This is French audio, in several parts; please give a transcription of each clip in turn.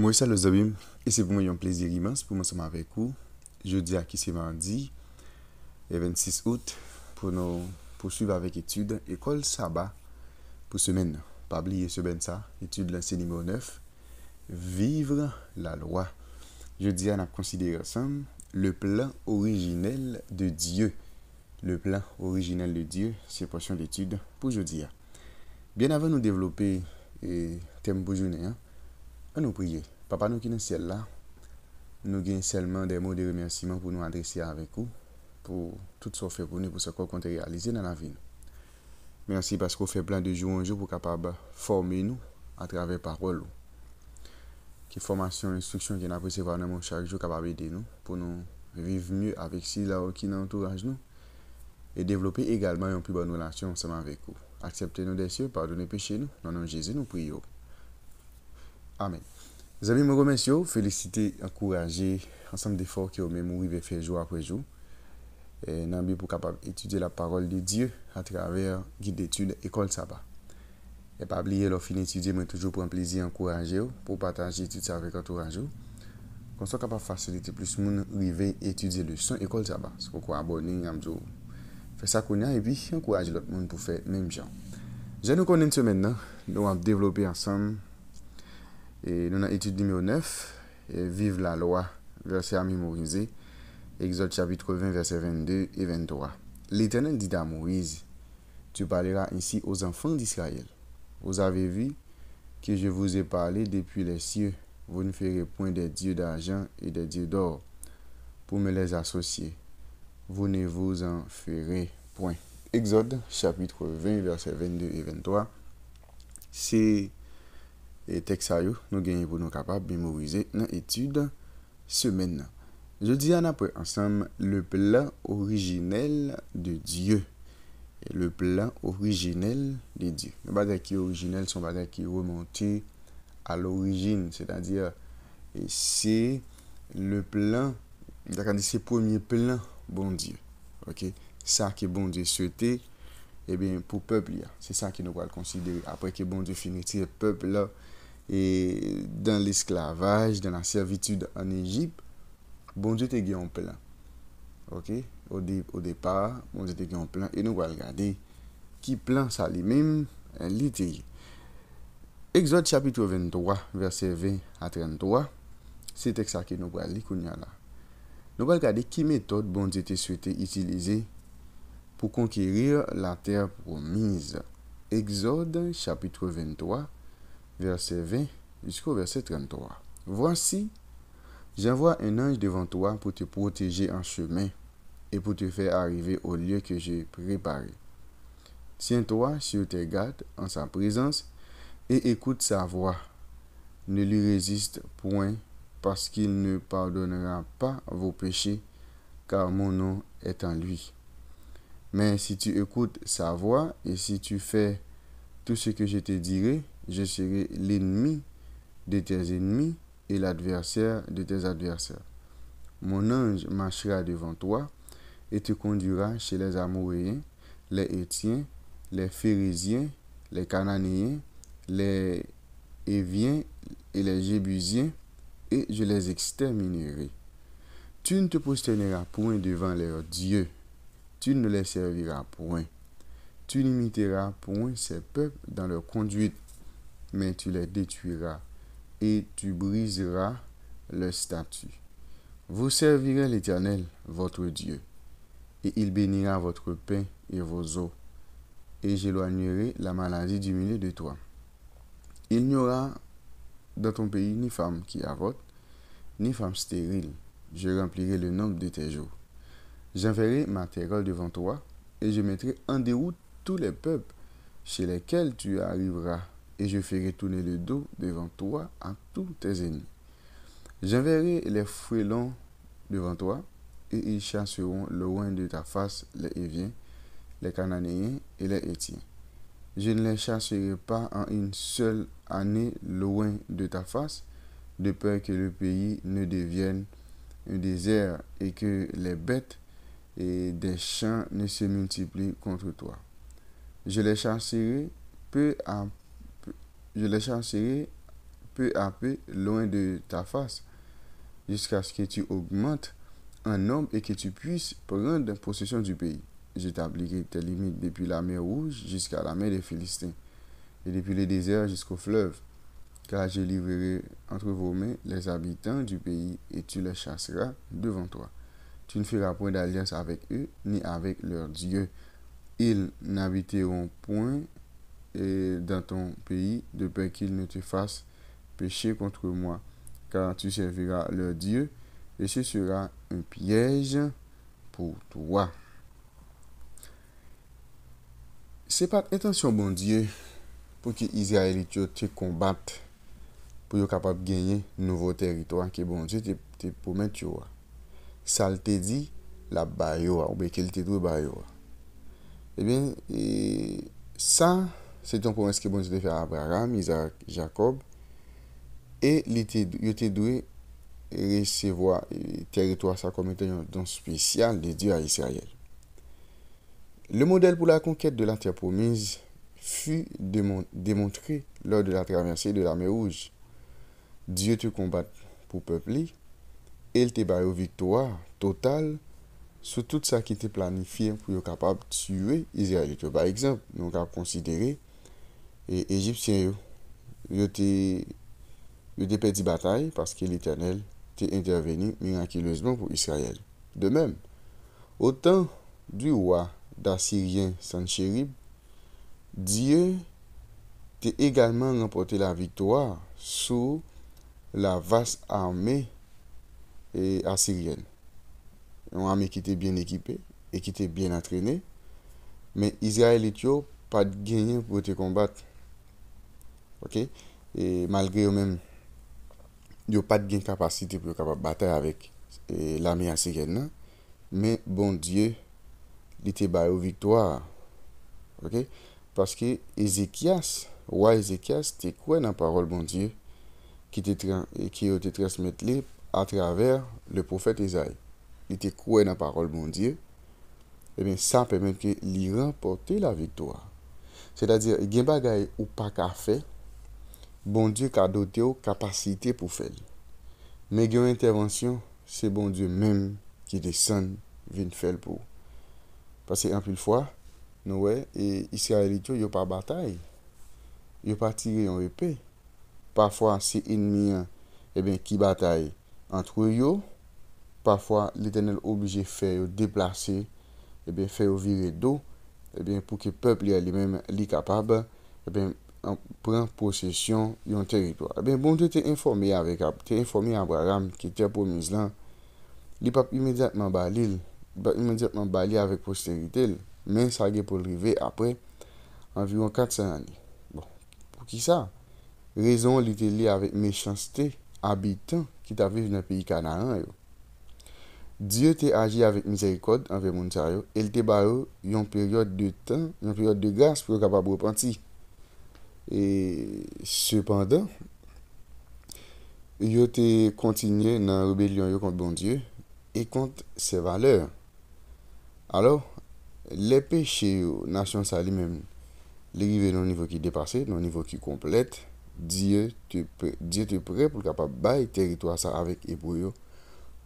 Moi, ça, les amis, et c'est pour moi un plaisir immense pour moi ensemble avec vous. Jeudi à qui c'est mardi, le 26 août, pour nous poursuivre avec études École Sabbat pour semaine. Pas oublier semaine ça, étude l'ancien numéro 9, Vivre la loi. Jeudi, on a considéré ensemble le plan originel de Dieu. Le plan originel de Dieu, c'est portion d'étude pour jeudi. Bien avant de nous développer le thème pour journée, on nous prier. Papa nous qui est dans le ciel là, nous avons seulement des mots de remerciement pour nous adresser avec vous, pour tout ce qu'on fait pour nous, pour ce qu'on compte réaliser dans la vie. Merci parce qu'on fait plein de jours en jour pour capable former nous à travers parole. Qui formation, instruction qui nous recevoir dans chaque jour capable d'aider nous pour nous vivre mieux avec ceux là qui nous entourent nous et développer également une plus bonne relation ensemble avec vous. Acceptez-nous des cieux, pardonnez péché nous. Dans le nom de Jésus, nous prions. Amen. Les amis, me remercie, féliciter, encourager, ensemble d'efforts qui ont même arrivé faire jour après jour. Et nous pour capable étudier la parole de Dieu à travers guide d'études École Sabbat. Et pas oublier leur fin d'étudier, mais toujours pour un plaisir encourager pour partager tout ça avec entourage. Qu'on soit capable de faciliter plus de monde arriver étudier le son École Sabbat. C'est pourquoi abonner, faire ça qu'on a et puis encourager l'autre monde pour faire même genre. Je nous connais une semaine, nous allons développer ensemble. Et nous avons étude numéro 9, Vive la loi, verset à mémoriser, Exode chapitre 20, verset 22 et 23. L'Éternel dit à Moïse, tu parleras ainsi aux enfants d'Israël. Vous avez vu que je vous ai parlé depuis les cieux. Vous ne ferez point des dieux d'argent et des dieux d'or pour me les associer. Vous ne vous en ferez point. Exode chapitre 20, verset 22 et 23. C'est et texte nous gagnons pour nous capables de mémoriser dans l'étude semaine. Je dis en après ensemble le plan originel de Dieu. Et le plan originel de Dieu. Les bagages qui originels sont bagages qui remontent à l'origine, c'est-à-dire c'est le plan, c'est le premier plan bon Dieu. OK, ça que bon Dieu souhaitait pour le peuple, c'est ça que nous allons considérer après que bon Dieu finit le peuple là et dans l'esclavage, dans la servitude en Égypte, bon Dieu te gagné un plan. OK? Au départ, bon Dieu te gagné un plan et nous allons regarder qui plan ça lui-même l'était. Exode chapitre 23, verset 20 à 33, c'est ça que nous allons lire là. Nous allons regarder qui méthode bon Dieu te souhaité utiliser pour conquérir la terre promise. Exode chapitre 23, verset 20 jusqu'au verset 33. Voici, j'envoie un ange devant toi pour te protéger en chemin et pour te faire arriver au lieu que j'ai préparé. Tiens-toi sur tes gardes en sa présence et écoute sa voix. Ne lui résiste point parce qu'il ne pardonnera pas vos péchés car mon nom est en lui. Mais si tu écoutes sa voix et si tu fais tout ce que je te dirai, je serai l'ennemi de tes ennemis et l'adversaire de tes adversaires. Mon ange marchera devant toi et te conduira chez les Amoréens, les Hétiens, les Phérésiens, les Cananéens, les Éviens et les Jébusiens, et je les exterminerai. Tu ne te prosterneras point devant leurs dieux, tu ne les serviras point. Tu n'imiteras point ces peuples dans leur conduite, mais tu les détruiras et tu briseras leur statut. Vous servirez l'Éternel, votre Dieu, et il bénira votre pain et vos eaux, et j'éloignerai la maladie du milieu de toi. Il n'y aura dans ton pays ni femme qui avorte, ni femme stérile. Je remplirai le nombre de tes jours. J'enverrai ma terreur devant toi, et je mettrai en déroute tous les peuples chez lesquels tu arriveras, et je ferai tourner le dos devant toi à tous tes ennemis. J'enverrai les frelons devant toi, et ils chasseront loin de ta face les Éviens, les Cananéens et les Hétiens. Je ne les chasserai pas en une seule année loin de ta face, de peur que le pays ne devienne un désert et que les bêtes et des champs ne se multiplient contre toi. Je les chasserai peu à peu loin de ta face, jusqu'à ce que tu augmentes en nombre et que tu puisses prendre possession du pays. J'établirai tes limites depuis la mer Rouge jusqu'à la mer des Philistins, et depuis le désert jusqu'au fleuve, car je livrerai entre vos mains les habitants du pays, et tu les chasseras devant toi. Tu ne feras point d'alliance avec eux, ni avec leurs dieux. Ils n'habiteront point dans ton pays, de peur qu'ils ne te fassent pécher contre moi, car tu serviras leur Dieu, et ce sera un piège pour toi. C'est pas intention, bon Dieu, pour que Israël te combattent, pour être capable de gagner un nouveau territoire que bon Dieu te promet. Ça te dit, la bayo, ou bien qu'il te dit bayo. Eh bien, ça, c'est une promesse que bon Dieu a fait à Abraham, Isaac, Jacob, et il te doit recevoir le territoire ça comme étant un don spécial de Dieu à Israël. Le modèle pour la conquête de la terre promise fut démontré lors de la traversée de la mer Rouge. Dieu te combat pour peupler, et il te bat une victoire totale sur tout ça qui était planifié pour être capable de tuer Israël. Par exemple, nous avons considéré les Égyptiens, ils ont perdu bataille parce que l'Éternel était intervenu miraculeusement pour Israël. De même, au temps du roi d'Assyrien Sanchérib, Dieu a également remporté la victoire sur la vaste armée assyrienne. Une armée qui était bien équipée et qui était bien entraînée, mais Israël n'a pas gagné pour te combattre. Ok? Et malgré eux-mêmes, ils n'ont pas de capacité pour capable bataille avec l'armée assyrienne, mais bon Dieu, il était battu victoire. Ok? Parce que Ézéchias, roi Ézéchias, te croit dans la parole bon Dieu qui a été transmise à travers le prophète Isaïe. Il te croit dans la parole bon Dieu. Et bien ça permet que lui remporter la victoire. C'est-à-dire, il y a des bagages ou pas qu'à faire, bon Dieu a doté aux capacités pour faire. Mais il y a une intervention, c'est bon Dieu même qui descend, vient faire pour. Parce qu'en plus de fois, nous voyons, et Israélites, ils n'ont pas bataille. Ils n'ont pas tiré en épée. Parfois, c'est ennemi qui bataille entre eux. Parfois, l'Éternel est obligé de faire déplacer, faire virer d'eau, pour que le peuple lui-même soit capable de prendre possession d'un territoire. Bon Dieu t'est informé Abraham qui était promis là. Il pas immédiatement balil, immédiatement bali avec postérité, mais ça a pour arriver après environ 400 années. Bon, pour qui ça? Raison était liée avec méchanceté habitants qui t'avaient dans le pays Canaan. Dieu t'a agi avec miséricorde envers mon sayo, et il t'a donné une période de temps, une période de grâce pour être capable de repentir. Et cependant, il a continué dans la rébellion contre bon Dieu et contre ses valeurs. Alors, les péchés nation ça lui-même, les arrivés dans un niveau qui dépasse, dans un niveau qui complète, Dieu te prêt pour capable bailler territoire ça avec Hébreu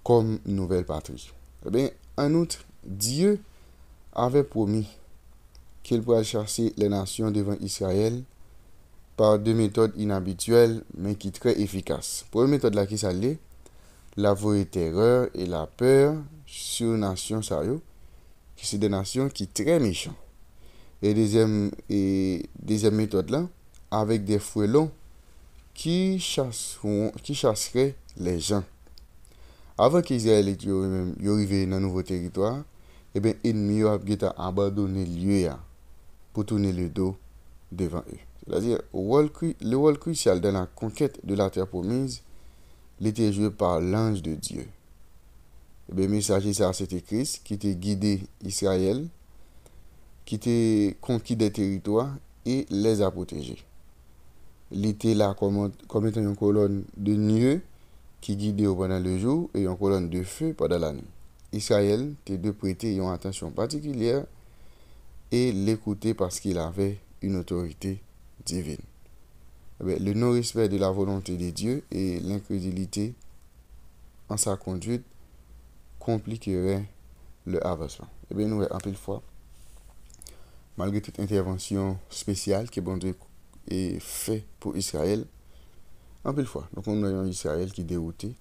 comme nouvelle patrie. Eh bien, en outre, Dieu avait promis qu'il pourrait chasser les nations devant Israël par deux méthodes inhabituelles, mais qui sont très efficaces. Première méthode là qui s'allait, la voie terreur et la peur sur les nations qui sont des nations qui sont très méchantes. Et deuxième méthode là, avec des frelons qui chasseraient les gens. Avant qu'Israël arrive dans un nouveau territoire, eh bien, l'ennemi a abandonné le lieu pour tourner le dos devant eux. C'est-à-dire, le rôle crucial dans la conquête de la terre promise, il était joué par l'ange de Dieu. Eh bien, le messager, c'était Christ qui était guidé Israël, qui était conquis des territoires et les a protégés. Il était là comme étant une colonne de nuée qui guidait pendant le jour et une colonne de feu pendant la nuit. Israël était de prêter une attention particulière et l'écouter parce qu'il avait une autorité divine. Le non-respect de la volonté de Dieu et l'incrédulité en sa conduite compliquerait le avancement. Nous, en pile fois, malgré toute intervention spéciale que bon Dieu est fait pour Israël, en pile fois, donc on a un Israël qui est dérouté,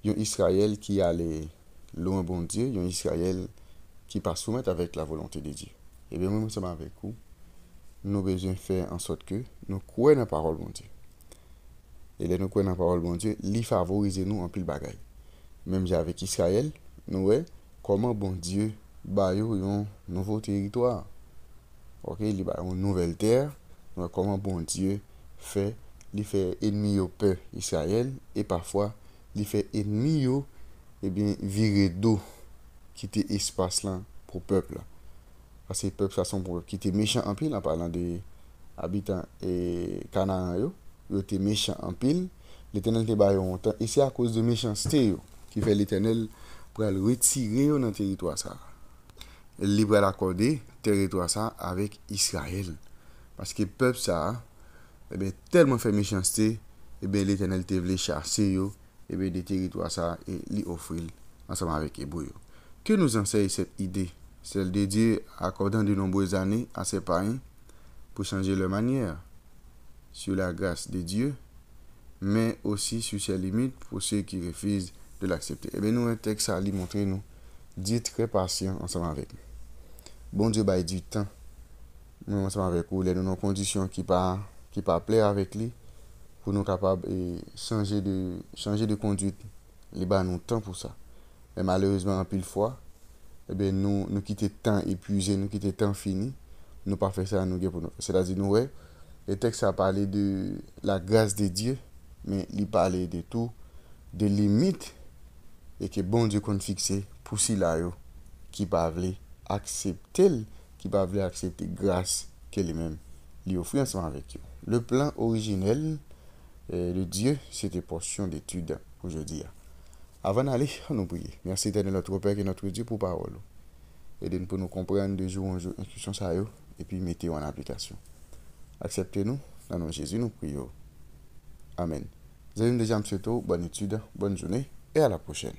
un Israël qui allait loin bon Dieu, un Israël qui pas soumettre avec la volonté de Dieu. Moi, ensemble avec vous, nous avons besoin de faire en sorte que nous croyons dans la parole de Dieu. Et là, nous croyons dans la parole de Dieu, il favorise nous en pile bagaille. Même avec Israël, nous voyons comment bon Dieu ba yo un nouveau territoire. OK, il ba une nouvelle terre. Nous comment bon Dieu fait, il fait ennemi au peuple Israël et parfois il fait ennemi yo virer d'eau quitter espace là pour peuple là. Parce que peuple ça sont pour quitter méchant en pile en parlant des habitants et Canaan yo étaient méchants en pile. L'Éternel te ba yo temps et c'est à cause de méchanceté yo qui fait l'Éternel pour le retirer dans le territoire ça. Il va l'accorder territoire ça avec Israël parce que peuple ça tellement fait méchanceté l'Éternel te voulait chasser yo des territoires ça et lui offrir ensemble avec Hébreu. Que nous enseigne cette idée, celle de Dieu accordant de nombreuses années à ses parents pour changer leur manière sur la grâce de Dieu, mais aussi sur ses limites pour ceux qui refusent de l'accepter. Nous, un texte à lui montrer nous, Dieu est très patient ensemble avec nous. Bon Dieu baille du temps, nous ensemble avec vous, les nous dans conditions qui pas plaire avec lui, pour nous capables de changer de conduite. Il ba nous temps pour ça. Mais malheureusement, en pile fois, nous quitter temps épuisé, nous quitter temps fini, nous pas faire ça à nous pour nous. C'est-à-dire nous le texte a parlé de la grâce de Dieu, mais il parlait de tout, des limites et que bon Dieu compte fixer pour si là qui pas accepter grâce qu'elle lui-même lui offre ensemble avec eux. Le plan originel de Dieu, c'était portion d'étude aujourd'hui. Avant d'aller, nous prions. Merci éternel notre Père et notre Dieu pour parole. Aidez-nous pour nous comprendre de jour en jour instruction ça et puis mettez en application. Acceptez-nous dans le nom de Jésus, nous prions. Amen. Vous avez déjà bonne étude, bonne journée et à la prochaine.